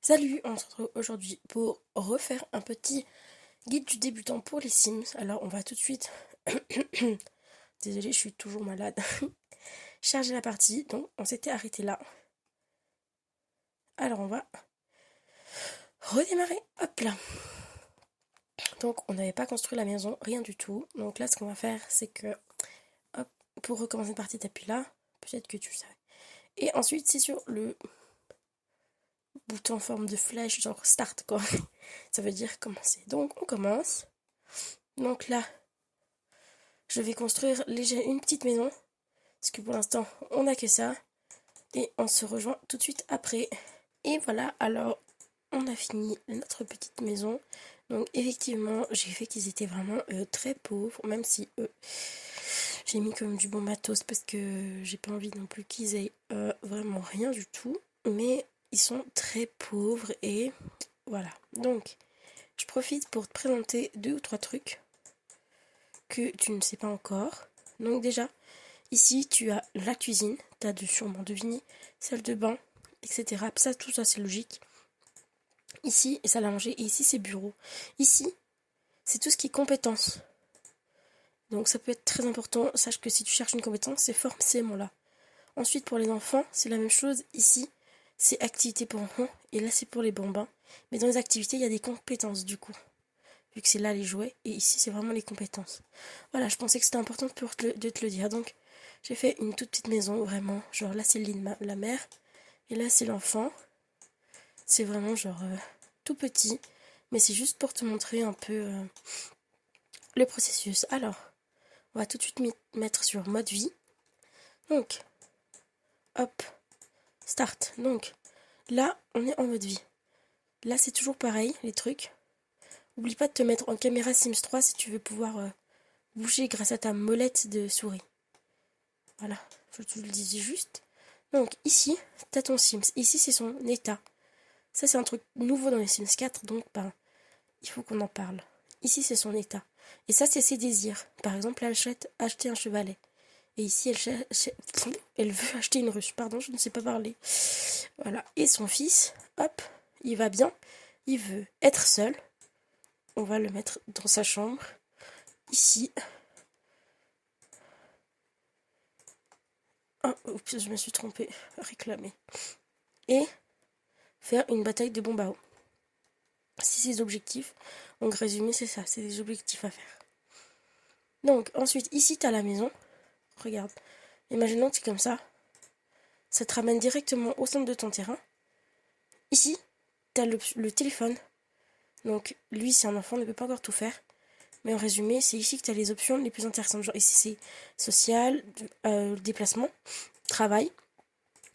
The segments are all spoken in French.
Salut, on se retrouve aujourd'hui pour refaire un petit guide du débutant pour les Sims. Alors on va tout de suite, désolée je suis toujours malade, charger la partie. Donc on s'était arrêté là. Alors on va redémarrer, hop là. Donc on n'avait pas construit la maison, rien du tout. Donc là ce qu'on va faire c'est que, hop, pour recommencer une partie t'appuies là, peut-être que tu le savais. Et ensuite c'est sur le bouton en forme de flèche, genre start quoi. Ça veut dire commencer. Donc on commence. Donc là, je vais construire une petite maison. Parce que pour l'instant, on n'a que ça. Et on se rejoint tout de suite après. Et voilà, alors on a fini notre petite maison. Donc effectivement, j'ai fait qu'ils étaient vraiment très pauvres. Même si j'ai mis comme du bon matos parce que j'ai pas envie non plus qu'ils aient vraiment rien du tout. Mais ils sont très pauvres et voilà. Donc, je profite pour te présenter 2 ou 3 trucs que tu ne sais pas encore. Donc déjà, ici tu as la cuisine, tu as sûrement deviné, salle de bain, etc. Ça, tout ça c'est logique. Ici, salle à manger, et ici c'est bureau. Ici, c'est tout ce qui est compétences. Donc ça peut être très important, sache que si tu cherches une compétence, c'est forcément là. Ensuite pour les enfants, c'est la même chose. Ici, c'est activités pour enfants, et là c'est pour les bambins. Mais dans les activités, il y a des compétences du coup. Vu que c'est là les jouets, et ici c'est vraiment les compétences. Voilà, je pensais que c'était important de te le dire. Donc, j'ai fait une toute petite maison, vraiment. Genre là c'est le lit de la mère, et là c'est l'enfant. C'est vraiment genre tout petit, mais c'est juste pour te montrer un peu le processus. Alors, on va tout de suite mettre sur mode vie. Donc, hop, start. Donc, là, on est en mode vie. Là, c'est toujours pareil, les trucs. Oublie pas de te mettre en caméra Sims 3 si tu veux pouvoir bouger grâce à ta molette de souris. Voilà, je te le disais juste. Donc ici, t'as ton Sims. Ici, c'est son état. Ça, c'est un truc nouveau dans les Sims 4, donc ben, il faut qu'on en parle. Ici, c'est son état. Et ça, c'est ses désirs. Par exemple, elle achète acheter un chevalet. Et ici, elle veut acheter une ruche. Pardon, je ne sais pas parler. Voilà. Et son fils, hop, il va bien. Il veut être seul. On va le mettre dans sa chambre. Ici. Oh, oups, je me suis trompée. Réclamer. Et faire une bataille de bombes à eau. C'est ses objectifs. Donc résumé, c'est ça, c'est des objectifs à faire. Donc ensuite, ici, tu as la maison. Regarde. Imaginons que c'est comme ça. Ça te ramène directement au centre de ton terrain. Ici, tu as le téléphone. Donc lui, c'est un enfant, ne peut pas encore tout faire. Mais en résumé, c'est ici que tu as les options les plus intéressantes. Genre ici, c'est social, déplacement, travail,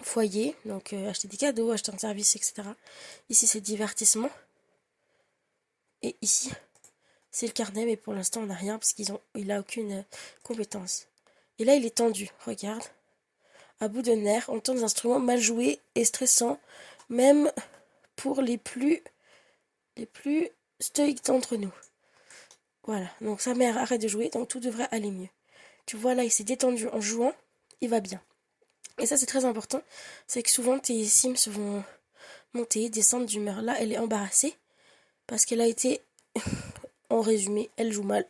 foyer, donc acheter des cadeaux, acheter un service, etc. Ici, c'est divertissement. Et ici, c'est le carnet, mais pour l'instant, on n'a rien parce qu'il a aucune compétence. Et là, il est tendu, regarde. À bout de nerfs, on entend des instruments mal joués et stressants, même pour les plus stoïques d'entre nous. Voilà, donc sa mère arrête de jouer, donc tout devrait aller mieux. Tu vois, là, il s'est détendu en jouant, il va bien. Et ça, c'est très important, c'est que souvent, tes Sims vont monter, descendre d'humeur. Là, elle est embarrassée, parce qu'elle a été, en résumé, elle joue mal.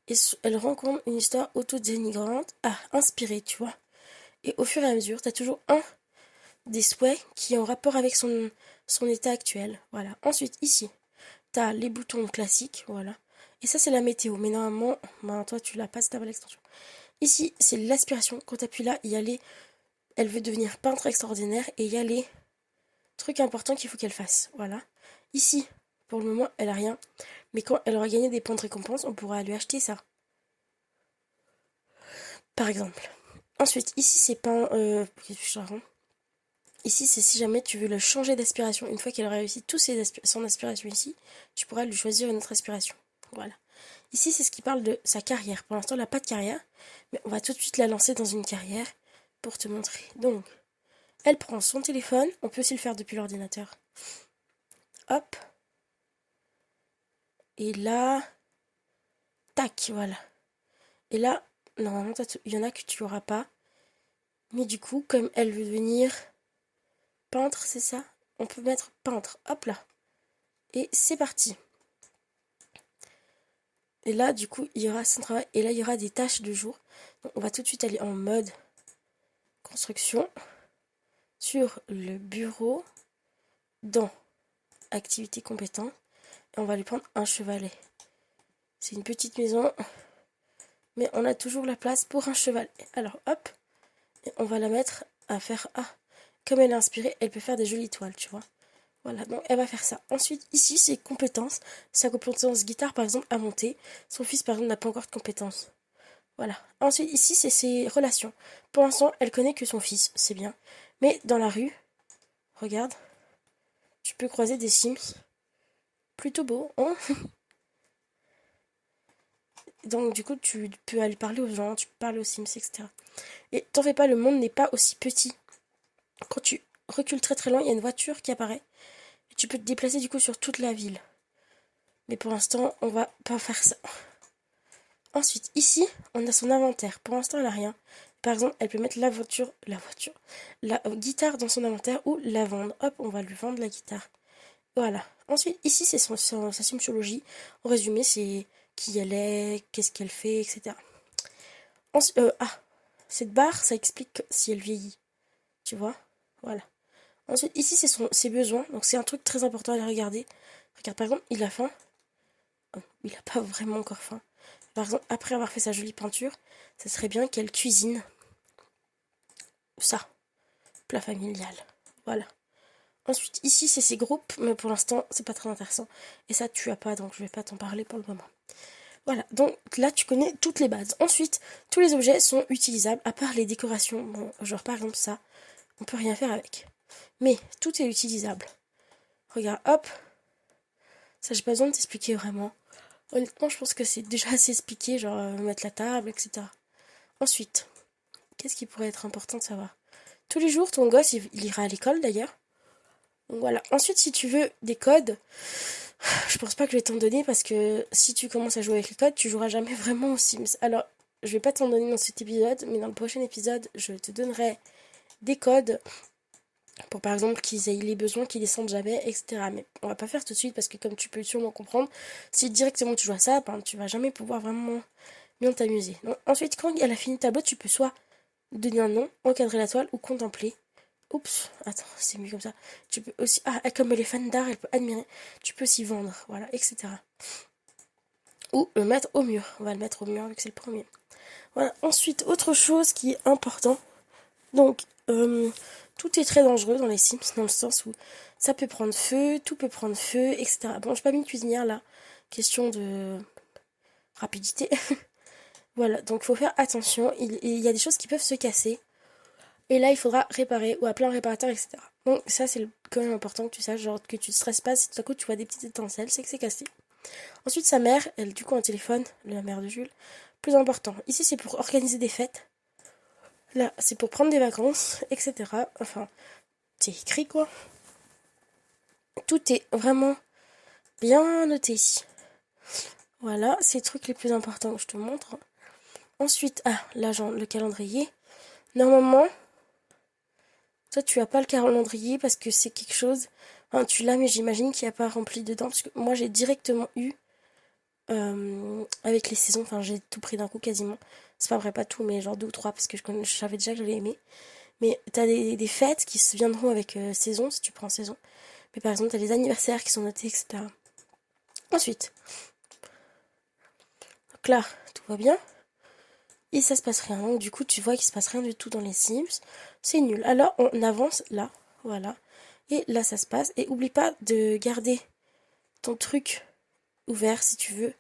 Et elle rencontre une histoire autodénigrante à inspirer, tu vois. Et au fur et à mesure, t'as toujours un des souhaits qui est en rapport avec son état actuel. Voilà. Ensuite, ici, t'as les boutons classiques, voilà. Et ça, c'est la météo. Mais normalement, ben, toi, tu l'as pas si t'as pas l'extension. Ici, c'est l'aspiration. Quand t'appuies là, il y a les... Elle veut devenir peintre extraordinaire et il y a les trucs importants qu'il faut qu'elle fasse. Voilà. Ici, pour le moment, elle a rien. Mais quand elle aura gagné des points de récompense, on pourra lui acheter ça. Par exemple. Ensuite, ici, c'est peint... Ici, c'est si jamais tu veux le changer d'aspiration. Une fois qu'elle a réussi son aspiration ici, tu pourras lui choisir une autre aspiration. Voilà. Ici, c'est ce qui parle de sa carrière. Pour l'instant, elle n'a pas de carrière, mais on va tout de suite la lancer dans une carrière pour te montrer. Donc, elle prend son téléphone. On peut aussi le faire depuis l'ordinateur. Hop. Et là, tac, voilà. Et là, normalement, il y en a que tu n'auras pas. Mais du coup, comme elle veut devenir peintre, c'est ça? on peut mettre peintre. Hop là. Et c'est parti. Et là, du coup, il y aura son travail. Et là, il y aura des tâches de jour. Donc, on va tout de suite aller en mode construction. Sur le bureau. Dans activité compétente. Et on va lui prendre un chevalet. C'est une petite maison. Mais on a toujours la place pour un chevalet. Alors, hop. Et on va la mettre à faire... Ah, comme elle est inspirée, elle peut faire des jolies toiles, tu vois. Voilà, donc elle va faire ça. Ensuite, ici, ses compétences. Sa compétence guitare, par exemple, à monter. Son fils, par exemple, n'a pas encore de compétences. Voilà. Ensuite, ici, c'est ses relations. Pour l'instant, elle connaît que son fils, c'est bien. Mais dans la rue, regarde, tu peux croiser des Sims. Plutôt beau, hein. Donc, du coup, tu peux aller parler aux gens, tu peux parler aux Sims, etc. Et t'en fais pas, le monde n'est pas aussi petit. Quand tu recules très très loin, il y a une voiture qui apparaît. Et tu peux te déplacer, du coup, sur toute la ville. Mais pour l'instant, on va pas faire ça. Ensuite, ici, on a son inventaire. Pour l'instant, elle n'a rien. Par exemple, elle peut mettre la guitare dans son inventaire ou la vendre. Hop, on va lui vendre la guitare. Voilà. Ensuite, ici, c'est sa symptomologie. En résumé, c'est qui elle est, qu'est-ce qu'elle fait, etc. Cette barre, ça explique si elle vieillit. Tu vois? Voilà. Ensuite, ici, c'est ses besoins. Donc, c'est un truc très important à regarder. Regarde, par exemple, il a faim. Oh, il n'a pas vraiment encore faim. Par exemple, après avoir fait sa jolie peinture, ça serait bien qu'elle cuisine ça, plat familial. Voilà. Ensuite, ici, c'est ses groupes, mais pour l'instant, c'est pas très intéressant. Et ça, tu as pas, donc je vais pas t'en parler pour le moment. Voilà, donc là, tu connais toutes les bases. Ensuite, tous les objets sont utilisables, à part les décorations. Bon, genre, par exemple, ça, on peut rien faire avec. Mais tout est utilisable. Regarde, hop. Ça, j'ai pas besoin de t'expliquer vraiment. Honnêtement, je pense que c'est déjà assez expliqué, genre mettre la table, etc. Ensuite, qu'est-ce qui pourrait être important de savoir? Tous les jours, ton gosse, il ira à l'école d'ailleurs. Donc voilà. Ensuite, si tu veux des codes, je pense pas que je vais t'en donner parce que si tu commences à jouer avec les codes, tu joueras jamais vraiment aux Sims. Alors, je vais pas t'en donner dans cet épisode, mais dans le prochain épisode, je te donnerai des codes pour par exemple qu'ils aient les besoins qui descendent jamais, etc. Mais on va pas faire tout de suite parce que comme tu peux sûrement comprendre, si directement tu joues à ça, ben, tu vas jamais pouvoir vraiment bien t'amuser. Donc, ensuite, quand elle a fini le tableau, tu peux soit donner un nom, encadrer la toile ou contempler. Oups, attends, c'est mieux comme ça. Tu peux aussi, comme elle est fan d'art, elle peut admirer. Tu peux aussi vendre, voilà, etc. Ou le mettre au mur. On va le mettre au mur vu que c'est le premier. Voilà. Ensuite, autre chose qui est important. Donc, tout est très dangereux dans les Sims, dans le sens où ça peut prendre feu, tout peut prendre feu, etc. Bon, j'ai pas mis de cuisinière là. Question de rapidité. Voilà, donc faut faire attention. Il y a des choses qui peuvent se casser. Et là, il faudra réparer ou appeler un réparateur, etc. Donc ça, c'est quand même important que tu saches, genre que tu ne stresses pas si tout à coup tu vois des petites étincelles, c'est que c'est cassé. Ensuite, sa mère, elle, du coup, un téléphone, la mère de Jules. Plus important. Ici, c'est pour organiser des fêtes. Là, c'est pour prendre des vacances, etc. Enfin, c'est écrit, quoi. Tout est vraiment bien noté ici. Voilà, c'est les trucs les plus importants que je te montre. Ensuite, l'agent, le calendrier. Normalement, toi, tu as pas le calendrier parce que c'est quelque chose. Enfin, tu l'as, mais j'imagine qu'il n'y a pas rempli dedans. Parce que moi, j'ai directement eu. Avec les saisons, enfin, j'ai tout pris d'un coup quasiment. C'est pas vrai, pas tout, mais genre deux ou trois parce que je savais déjà que j'allais aimer. Mais t'as des fêtes qui se viendront avec saison si tu prends saison. Mais par exemple, t'as les anniversaires qui sont notés, etc. Ensuite, donc là, tout va bien. Et ça se passe rien. Donc du coup, tu vois qu'il se passe rien du tout dans les Sims. C'est nul. Alors, on avance là. Voilà. Et là, ça se passe. Et oublie pas de garder ton truc ouvert si tu veux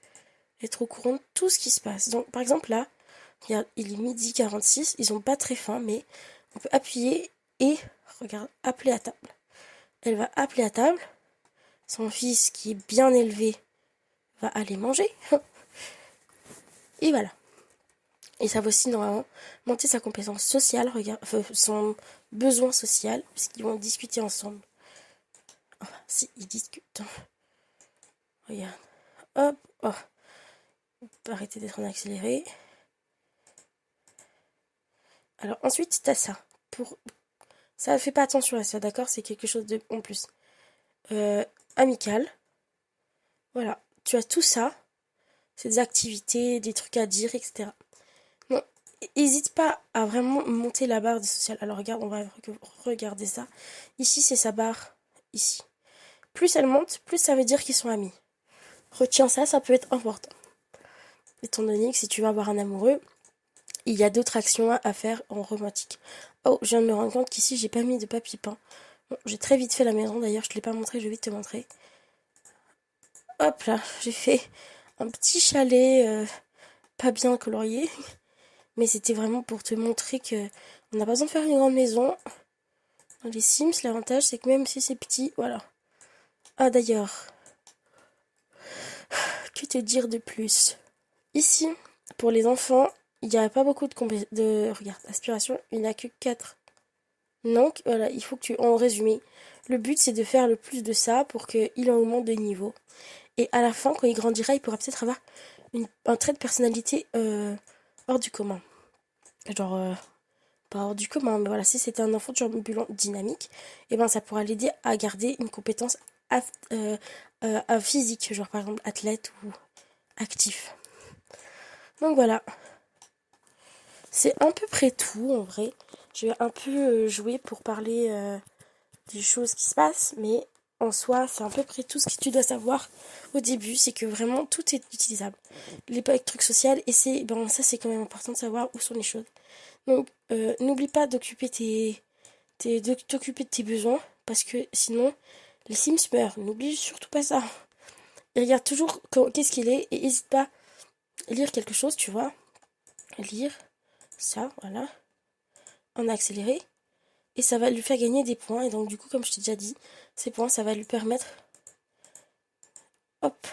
être au courant de tout ce qui se passe. Donc, par exemple, là, regarde, il est midi 46. Ils ont pas très faim, mais on peut appuyer et, regarde, appeler à table. Elle va appeler à table. Son fils, qui est bien élevé, va aller manger. Et voilà. Et ça va aussi normalement monter sa compétence sociale, regarde, son besoin social, puisqu'ils vont discuter ensemble. Enfin, si, ils discutent. Regarde. Hop, oh. On peut arrêter d'être en accéléré. Alors ensuite, t'as ça. Pour Ça, fais pas attention à ça, d'accord? C'est quelque chose de en plus. Amical. Voilà. Tu as tout ça. C'est des activités, des trucs à dire, etc. Non, n'hésite pas à vraiment monter la barre de social. Alors regarde, on va regarder ça. Ici, c'est sa barre. Ici. Plus elle monte, plus ça veut dire qu'ils sont amis. Retiens ça, ça peut être important. Étant donné que si tu vas avoir un amoureux, il y a d'autres actions à faire en romantique. Oh, je viens de me rendre compte qu'ici, j'ai pas mis de papier peint. Bon, j'ai très vite fait la maison, d'ailleurs, je te l'ai pas montré, je vais vite te montrer. Hop là, j'ai fait un petit chalet pas bien colorié. Mais c'était vraiment pour te montrer que on n'a pas besoin de faire une grande maison. Dans les Sims, l'avantage, c'est que même si c'est petit, voilà. Ah, d'ailleurs, que te dire de plus? Ici, pour les enfants, il n'y a pas beaucoup regarde, aspiration, il n'y a que 4. Donc, voilà, il faut que tu... En résumé, le but, c'est de faire le plus de ça pour qu'il en augmente de niveau. Et à la fin, quand il grandira, il pourra peut-être avoir un trait de personnalité hors du commun. Genre, pas hors du commun, mais voilà, si c'était un enfant turbulent dynamique, et ben ça pourra l'aider à garder une compétence physique, genre par exemple athlète ou actif. Donc voilà, c'est à peu près tout en vrai. Je vais un peu jouer pour parler des choses qui se passent, mais en soi, c'est à peu près tout ce que tu dois savoir au début, c'est que vraiment tout est utilisable. Les trucs sociaux, et c'est, ben ça c'est quand même important de savoir où sont les choses. Donc n'oublie pas de t'occuper de tes besoins, parce que sinon, les Sims meurent. N'oublie surtout pas ça. Et regarde toujours qu'est-ce qu'il est, et n'hésite pas à lire quelque chose, tu vois. Lire ça, voilà, en accéléré. Et ça va lui faire gagner des points. Et donc, du coup, comme je t'ai déjà dit, ces points, ça va lui permettre... Hop.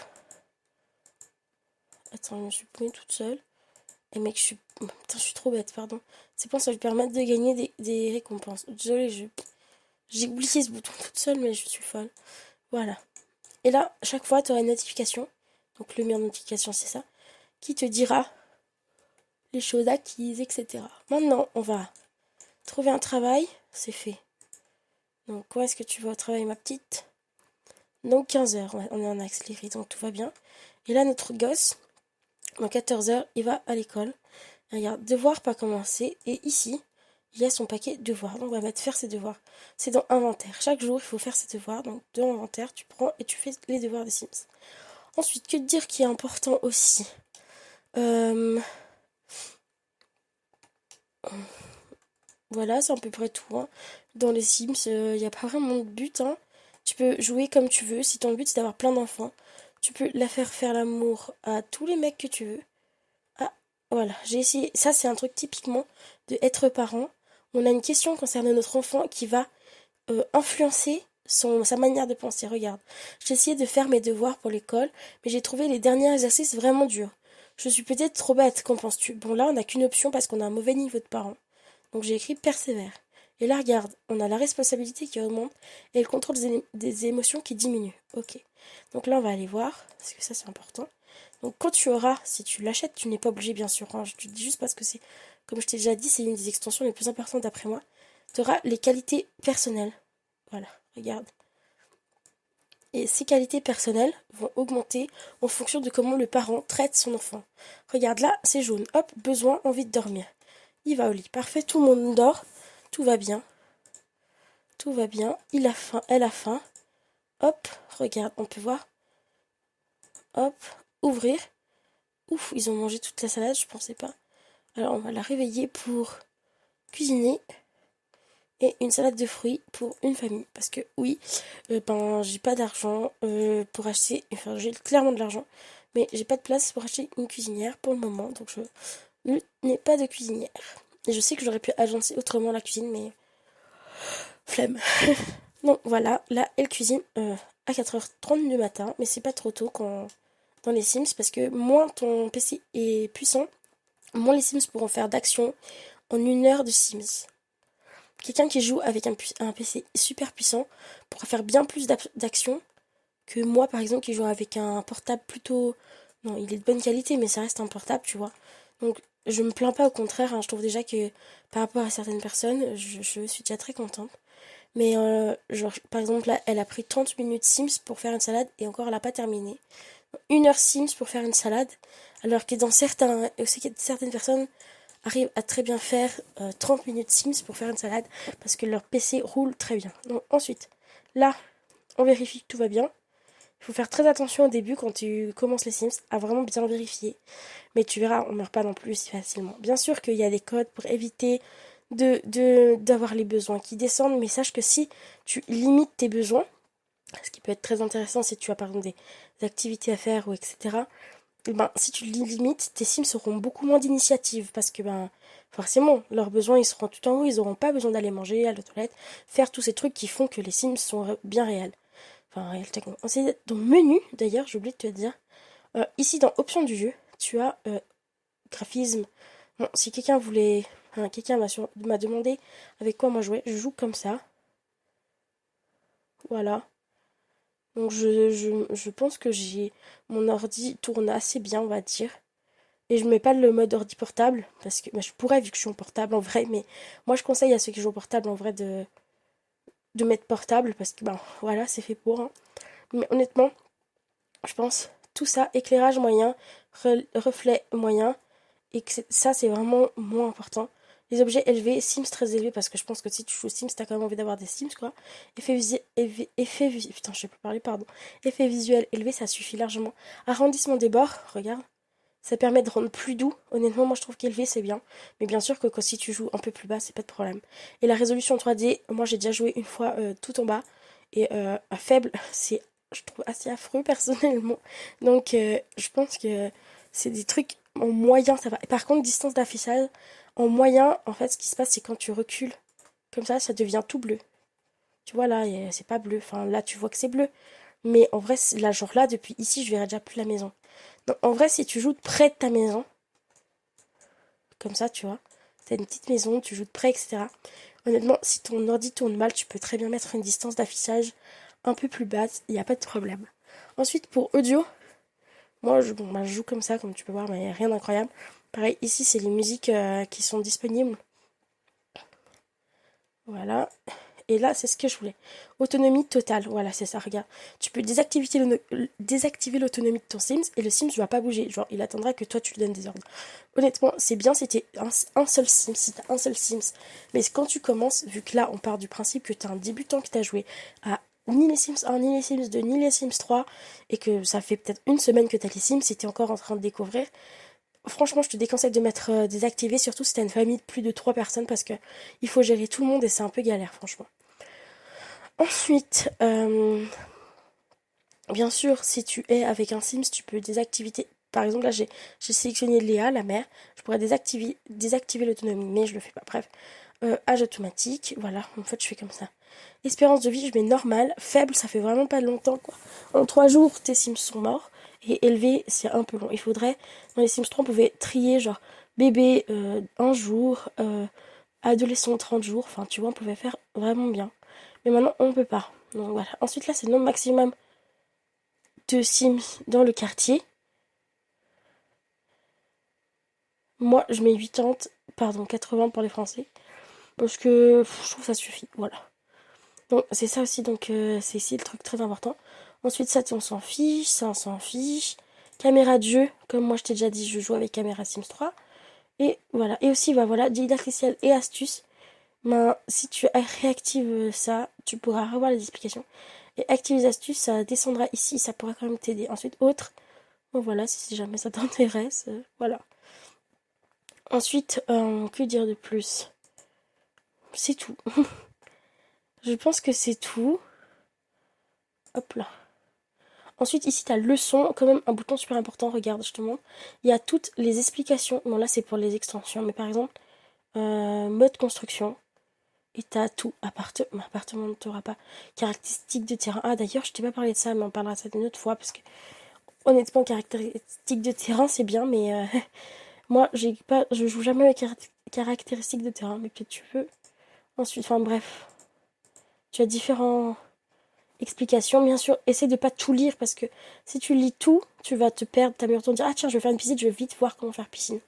Attends, je me suis pris toute seule. Et mec, putain, je suis trop bête, pardon. Ces points, ça va lui permettre de gagner des récompenses. Désolée, j'ai oublié ce bouton toute seule, mais je suis folle. Voilà. Et là, chaque fois, tu auras une notification. Donc, le mur notification, c'est ça. Qui te dira les choses acquises, etc. Maintenant, on va trouver un travail. C'est fait. Donc, où est-ce que tu vas au travail, ma petite? Donc, 15 heures. On est en accéléré, donc tout va bien. Et là, notre gosse, dans 14 heures, il va à l'école. Regarde, devoir pas commencer. Et ici, il y a son paquet devoirs. Donc, on va mettre faire ses devoirs. C'est dans inventaire. Chaque jour, il faut faire ses devoirs. Donc, dans inventaire, tu prends et tu fais les devoirs des Sims. Ensuite, que te dire qui est important aussi? Voilà, c'est à peu près tout, hein. Dans les Sims, il n'y a pas vraiment de but, hein. Tu peux jouer comme tu veux. Si ton but c'est d'avoir plein d'enfants, tu peux la faire l'amour à tous les mecs que tu veux. Ah, voilà, j'ai essayé. Ça, c'est un truc typiquement de être parent. On a une question concernant notre enfant qui va influencer sa manière de penser. Regarde, j'ai essayé de faire mes devoirs pour l'école, mais j'ai trouvé les derniers exercices vraiment durs. Je suis peut-être trop bête, qu'en penses-tu? Bon, là, on n'a qu'une option parce qu'on a un mauvais niveau de parent. Donc j'ai écrit persévère. Et là, regarde, on a la responsabilité qui augmente et le contrôle des émotions qui diminue. Ok. Donc là, on va aller voir, parce que ça, c'est important. Donc quand tu auras, si tu l'achètes, tu n'es pas obligé, bien sûr, hein, je te dis juste parce que c'est, comme je t'ai déjà dit, c'est une des extensions les plus importantes d'après moi. Tu auras les qualités personnelles. Voilà, regarde. Et ces qualités personnelles vont augmenter en fonction de comment le parent traite son enfant. Regarde là, c'est jaune. Hop, besoin, envie de dormir. Il va au lit. Parfait, tout le monde dort. Tout va bien. Tout va bien. Il a faim, elle a faim. Hop, regarde, on peut voir. Hop, ouvrir. Ouf, ils ont mangé toute la salade, je pensais pas. Alors on va la réveiller pour cuisiner. Et une salade de fruits pour une famille. Parce que oui, ben j'ai pas d'argent pour acheter. Enfin, j'ai clairement de l'argent. Mais j'ai pas de place pour acheter une cuisinière pour le moment. Donc je n'ai pas de cuisinière. Et je sais que j'aurais pu agencer autrement la cuisine, mais flemme. Donc voilà, là elle cuisine à 4h30 du matin, mais c'est pas trop tôt dans les Sims parce que moins ton PC est puissant, moins les Sims pourront faire d'action en 1 heure de Sims. Quelqu'un qui joue avec un PC super puissant pourra faire bien plus d'action que moi par exemple qui joue avec un portable plutôt... Non, il est de bonne qualité mais ça reste un portable, tu vois. Donc je me plains pas, au contraire, hein, je trouve déjà que par rapport à certaines personnes, je suis déjà très contente. Mais genre, par exemple, là, elle a pris 30 minutes Sims pour faire une salade et encore, elle a pas terminé. 1 heure Sims pour faire une salade, alors que certaines personnes arrivent à très bien faire 30 minutes Sims pour faire une salade parce que leur PC roule très bien. Donc ensuite, là, on vérifie que tout va bien. Il faut faire très attention au début quand tu commences les Sims à vraiment bien vérifier. Mais tu verras, on meurt pas non plus si facilement. Bien sûr qu'il y a des codes pour éviter d'avoir les besoins qui descendent, mais sache que si tu limites tes besoins, ce qui peut être très intéressant si tu as par exemple des activités à faire ou etc. Et ben, si tu les limites, tes Sims auront beaucoup moins d'initiative parce que ben forcément leurs besoins ils seront tout en haut, ils n'auront pas besoin d'aller manger, à la toilette, faire tous ces trucs qui font que les Sims sont bien réels. Enfin réels techniquement. Ensuite, dans menu d'ailleurs, j'ai oublié de te dire, ici dans options du jeu, tu as graphisme. Bon, si quelqu'un voulait, enfin, quelqu'un m'a demandé avec quoi moi jouer, je joue comme ça. Voilà. Donc je pense que mon ordi tourne assez bien, on va dire. Et je mets pas le mode ordi portable, parce que bah, je pourrais vu que je suis en portable en vrai, mais moi je conseille à ceux qui jouent au portable en vrai de mettre portable, parce que ben voilà, c'est fait pour. Hein. Mais honnêtement, je pense tout ça, éclairage moyen, reflet moyen, et que ça c'est vraiment moins important. Les objets élevés, Sims très élevés, parce que je pense que si tu joues Sims, t'as quand même envie d'avoir des Sims, quoi. Putain, je sais plus parler, pardon. Effet visuel élevé, ça suffit largement. Arrondissement des bords, regarde. Ça permet de rendre plus doux. Honnêtement, moi je trouve qu'élevé c'est bien. Mais bien sûr que si tu joues un peu plus bas, c'est pas de problème. Et la résolution 3D, moi j'ai déjà joué une fois tout en bas. Et à faible, c'est, je trouve, assez affreux personnellement. Donc je pense que c'est des trucs en moyen, ça va. Et par contre, distance d'affichage, en moyen, en fait, ce qui se passe, c'est quand tu recules, comme ça devient tout bleu. Tu vois là, c'est pas bleu. Enfin là, tu vois que c'est bleu. Mais en vrai, là, genre là, depuis ici, je verrai déjà plus la maison. Donc, en vrai, si tu joues près de ta maison, comme ça, tu vois, t'as une petite maison, tu joues de près, etc. Honnêtement, si ton ordi tourne mal, tu peux très bien mettre une distance d'affichage un peu plus basse, il n'y a pas de problème. Ensuite, pour audio, moi, je joue comme ça, comme tu peux voir, mais rien d'incroyable. Pareil, ici, c'est les musiques qui sont disponibles. Voilà. Et là, c'est ce que je voulais. Autonomie totale. Voilà, c'est ça, regarde. Tu peux désactiver l'autonomie de ton Sims et le Sims ne va pas bouger. Genre, il attendra que toi, tu lui donnes des ordres. Honnêtement, c'est bien si t'es un seul Sims, si t'as un seul Sims. Mais quand tu commences, vu que là, on part du principe que t'es un débutant, que t'as joué à ni les Sims 1, ni les Sims 2, ni les Sims 3, et que ça fait peut-être une semaine que t'as les Sims et t'es encore en train de découvrir, franchement, je te déconseille de mettre désactivé, surtout si t'as une famille de plus de 3 personnes, parce que il faut gérer tout le monde et c'est un peu galère, franchement. Ensuite, bien sûr, si tu es avec un Sims, tu peux désactiver. Par exemple, là, j'ai sélectionné Léa, la mère. Je pourrais désactiver l'autonomie, mais je le fais pas. Bref. Âge automatique, voilà, en fait, je fais comme ça. Espérance de vie, je mets normal. Faible, ça fait vraiment pas longtemps, quoi. En 3 jours, tes Sims sont morts. Et élevé, c'est un peu long. Il faudrait, dans les Sims 3, on pouvait trier, genre, bébé, 1 jour, adolescent, 30 jours. Enfin, tu vois, on pouvait faire vraiment bien. Mais maintenant, on peut pas. Donc voilà. Ensuite, là, c'est le nombre maximum de Sims dans le quartier. Moi, je mets 80, pardon, 80 pour les Français. Parce que je trouve que ça suffit. Voilà. Donc, c'est ça aussi. Donc, c'est ici le truc très important. Ensuite, ça, on s'en fiche. Ça, on s'en fiche. Caméra de jeu. Comme moi, je t'ai déjà dit, je joue avec caméra Sims 3. Et voilà. Et aussi, bah voilà, didacticiel et astuces. Ben, si tu réactives ça, tu pourras revoir les explications. Et active les astuces, ça descendra ici. Ça pourra quand même t'aider. Ensuite, autre. Bon voilà, si jamais ça t'intéresse, voilà. Ensuite, que dire de plus? C'est tout. Je pense que c'est tout. Hop là. Ensuite, ici, t'as leçon, quand même un bouton super important, regarde, je te montre. Il y a toutes les explications. Bon, là, c'est pour les extensions, mais par exemple, mode construction. Et t'as tout. Appartement, t'auras pas. Caractéristiques de terrain. Ah, d'ailleurs, je t'ai pas parlé de ça, mais on parlera de ça une autre fois, parce que, honnêtement, caractéristiques de terrain, c'est bien, mais moi, je joue jamais avec caractéristiques de terrain, mais peut-être tu peux. Ensuite, enfin bref, tu as différentes explications. Bien sûr, essaie de pas tout lire parce que si tu lis tout, tu vas te perdre. Ta meilleure te dire ah tiens, je vais faire une piscine, je vais vite voir comment faire piscine.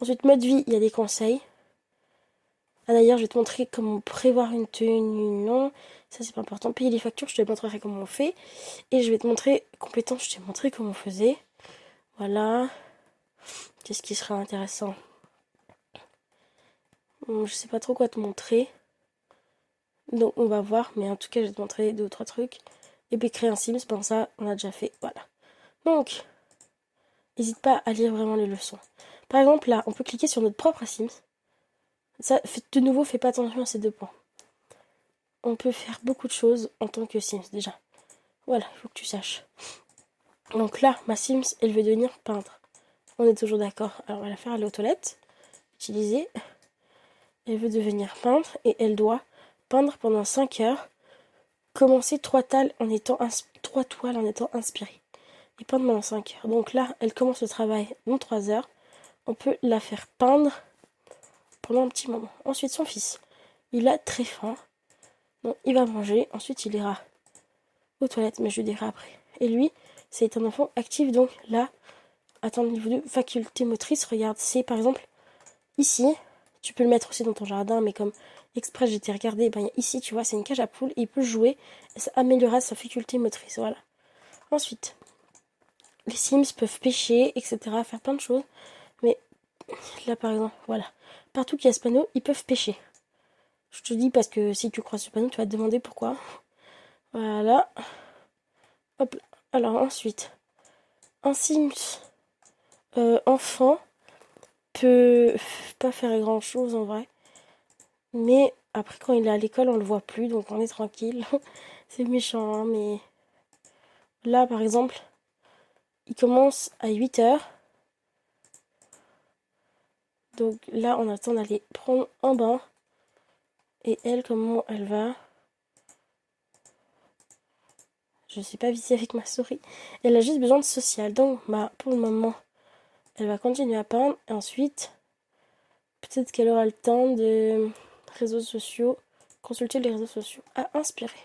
Ensuite, mode vie, il y a des conseils. Ah d'ailleurs, je vais te montrer comment prévoir une tenue, non, ça c'est pas important. Payer les factures, je te montrerai comment on fait. Et je vais te montrer compétences, je t'ai montré comment on faisait. Voilà. Qu'est-ce qui sera intéressant? Je sais pas trop quoi te montrer. Donc on va voir, mais en tout cas je vais te montrer 2 ou 3 trucs. Et puis créer un Sims, bon ça on a déjà fait, voilà. Donc, n'hésite pas à lire vraiment les leçons. Par exemple là, on peut cliquer sur notre propre Sims. Ça, de nouveau, fais pas attention à ces 2 points. On peut faire beaucoup de choses en tant que Sims déjà. Voilà, il faut que tu saches. Donc là, ma Sims, elle veut devenir peintre. On est toujours d'accord. Alors on va la faire aller aux toilettes. Utiliser. Elle veut devenir peintre et elle doit peindre pendant 5 heures. Commencer 3 toiles en étant, inspirée. Et peindre pendant 5 heures. Donc là, elle commence le travail dans 3 heures. On peut la faire peindre pendant un petit moment. Ensuite, son fils, il a très faim. Donc il va manger. Ensuite, il ira aux toilettes, mais je le dirai après. Et lui, c'est un enfant actif. Donc là, à ton niveau de faculté motrice, regarde, c'est par exemple ici. Tu peux le mettre aussi dans ton jardin, mais comme exprès j'étais regardé, ben ici tu vois c'est une cage à poules et il peut jouer et ça améliorera sa faculté motrice, voilà. Ensuite, les Sims peuvent pêcher, etc., faire plein de choses, mais là par exemple, voilà, partout qu'il y a ce panneau, ils peuvent pêcher. Je te dis parce que si tu crois ce panneau, tu vas te demander pourquoi. Voilà. Hop là. Alors ensuite, un Sims enfant peut pas faire grand chose en vrai. Mais après, quand il est à l'école, on le voit plus, donc on est tranquille. C'est méchant, hein, mais là, par exemple, il commence à 8 heures. Donc là, on attend d'aller prendre un bain. Et elle, comment elle va? Je ne sais pas viser avec ma souris. Elle a juste besoin de social. Donc, bah, pour le moment, elle va continuer à peindre. Et ensuite, peut-être qu'elle aura le temps de réseaux sociaux, consulter les réseaux sociaux, à inspirer.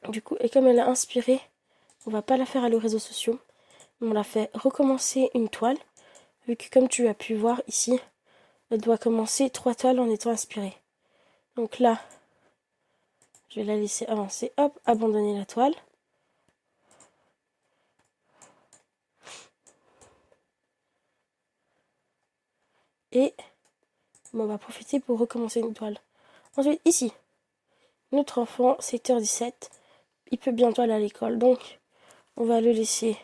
Du coup, et comme elle a inspiré, on va pas la faire aller aux réseaux sociaux. On la fait recommencer une toile. Vu que comme tu as pu voir ici, elle doit commencer 3 toiles en étant inspirée. Donc là, je vais la laisser avancer. Hop, abandonner la toile. Et on va profiter pour recommencer une toile. Ensuite, ici, notre enfant, 7h17, il peut bientôt aller à l'école. Donc, on va le laisser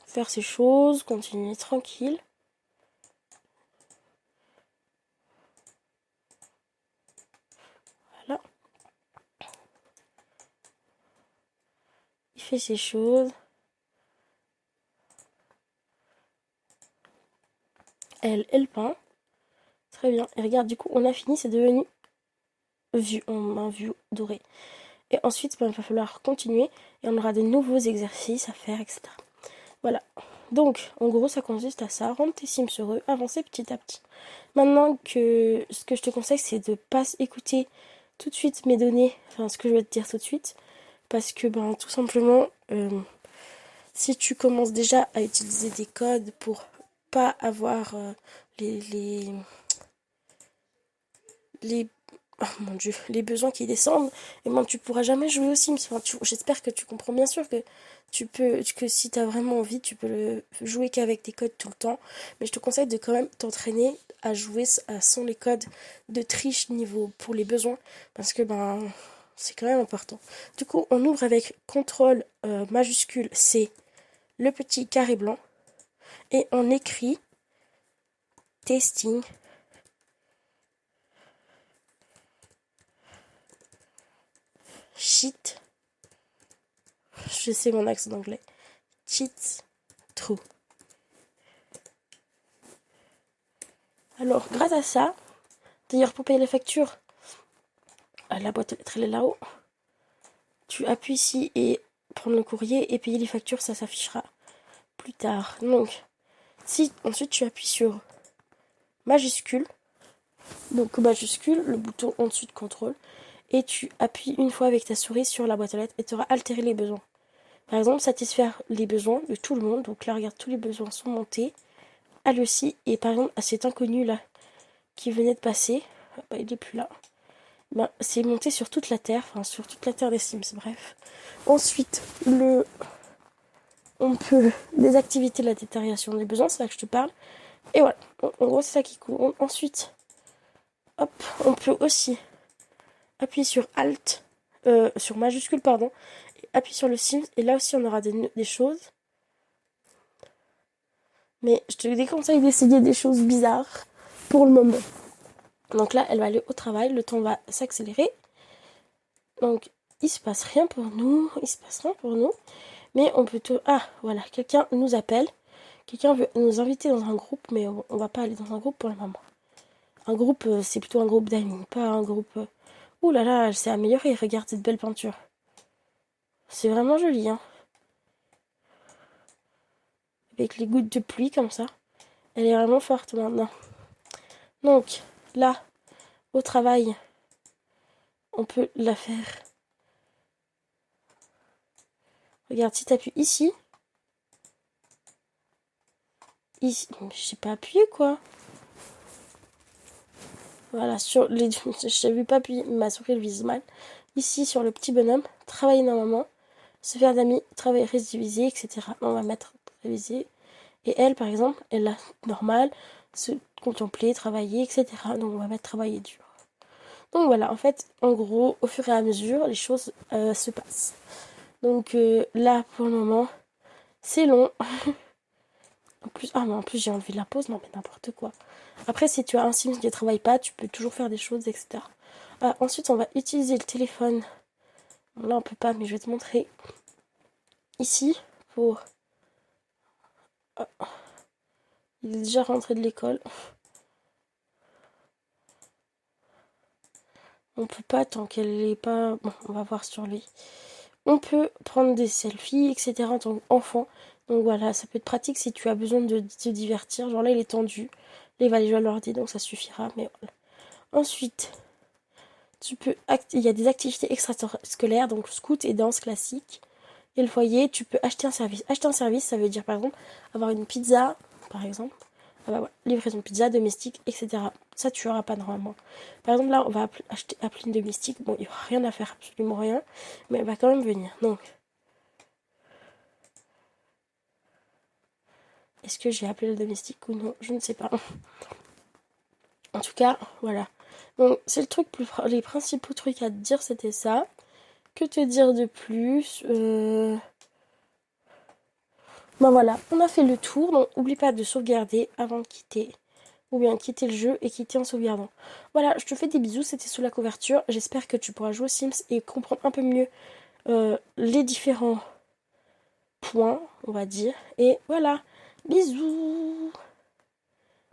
faire ses choses, continuer tranquille. Voilà. Il fait ses choses. Elle peint. Très bien. Et regarde, du coup, on a fini. C'est devenu vue, en vue dorée. Et ensuite, ben, il va falloir continuer. Et on aura des nouveaux exercices à faire, etc. Voilà. Donc, en gros, ça consiste à ça. Rendre tes Sims heureux, avancer petit à petit. Maintenant que ce que je te conseille, c'est de pas écouter tout de suite mes données, enfin ce que je vais te dire tout de suite. Parce que, ben, tout simplement, si tu commences déjà à utiliser des codes pour pas avoir les, les, les oh mon dieu, les besoins qui descendent, et ben tu pourras jamais jouer aux Sims. Enfin, j'espère que tu comprends bien sûr que tu peux, que si tu as vraiment envie, tu peux le jouer qu'avec tes codes tout le temps. Mais je te conseille de quand même t'entraîner à jouer sans les codes de triche niveau pour les besoins, parce que ben c'est quand même important. Du coup, on ouvre avec contrôle majuscule C, le petit carré blanc, et on écrit testing sheet. Je sais mon accent d'anglais. Cheat true. Alors, grâce à ça, d'ailleurs, pour payer la facture, la boîte aux lettres, elle est là-haut. Tu appuies ici et prendre le courrier et payer les factures, ça s'affichera plus tard. Donc, si ensuite tu appuies sur majuscule, donc majuscule, le bouton en dessus de contrôle, et tu appuies une fois avec ta souris sur la boîte aux lettres et tu auras altéré les besoins. Par exemple, satisfaire les besoins de tout le monde. Donc là, regarde, tous les besoins sont montés. elle aussi, et par exemple, à cet inconnu là, qui venait de passer, bah, il est plus là. Ben, c'est monté sur toute la terre, enfin sur toute la terre des Sims, bref. Ensuite, on peut désactiver la détérioration des besoins, c'est là que je te parle. Et voilà, en gros c'est ça qui court. Ensuite, hop, on peut aussi appuyer sur Alt, sur majuscule pardon, et appuyer sur le Sims, et là aussi on aura des choses. Mais je te déconseille d'essayer des choses bizarres pour le moment. Donc là, elle va aller au travail, le temps va s'accélérer. Donc, il se passe rien pour nous, Mais on peut tout... Ah, voilà, quelqu'un nous appelle. Quelqu'un veut nous inviter dans un groupe, mais on va pas aller dans un groupe pour le moment. Un groupe, c'est plutôt un groupe d'amis, pas un groupe... Ouh là là, elle s'est améliorée, regarde cette belle peinture. C'est vraiment joli, hein. Avec les gouttes de pluie comme ça. Elle est vraiment forte maintenant. Donc, là, au travail, on peut la faire. Regarde, si tu appuies ici. Ici, j'ai pas appuyé quoi. Voilà, sur les... Je n'avais pas appuyé, ma souris elle vise mal. Ici, sur le petit bonhomme, travailler normalement, se faire d'amis, travailler, réviser, etc. On va mettre réviser. Et elle, par exemple, elle a normal, se contempler, travailler, etc. Donc on va mettre travailler dur. Donc voilà, en fait, en gros, au fur et à mesure, les choses se passent. Donc là, pour le moment, c'est long. En plus j'ai enlevé la pause, non mais n'importe quoi. Après, si tu as un Sims qui ne travaille pas, tu peux toujours faire des choses, etc. Ensuite, on va utiliser le téléphone. Bon, là, on peut pas, mais je vais te montrer. Ici, pour... Oh, il est déjà rentré de l'école. On peut pas tant qu'elle est pas... Bon, on va voir sur lui. On peut prendre des selfies, etc. en tant qu'enfant. Donc voilà, ça peut être pratique si tu as besoin de te divertir. Genre là, il est tendu. Là, il va aller jouer à l'ordi, donc ça suffira. Mais voilà. Ensuite, il y a des activités extrascolaires, donc scout et danse classique. Et le foyer, tu peux acheter un service. Acheter un service, ça veut dire par exemple avoir une pizza, par exemple. Ah bah voilà, livraison pizza, domestique, etc. Ça, tu n'auras pas normalement. Par exemple, là, on va appeler une domestique. Bon, il n'y aura rien à faire, absolument rien. Mais elle va quand même venir. Donc, est-ce que j'ai appelé le domestique ou non? Je ne sais pas. En tout cas, voilà. Donc, c'est le truc les principaux trucs à te dire, c'était ça. Que te dire de plus Ben voilà, on a fait le tour. Donc, n'oublie pas de sauvegarder avant de quitter. Ou bien quitter le jeu et quitter en sauvegardant. Voilà, je te fais des bisous, c'était sous la couverture. J'espère que tu pourras jouer aux Sims et comprendre un peu mieux les différents points, on va dire. Et voilà, bisous.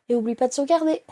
Et oublie pas de sauvegarder.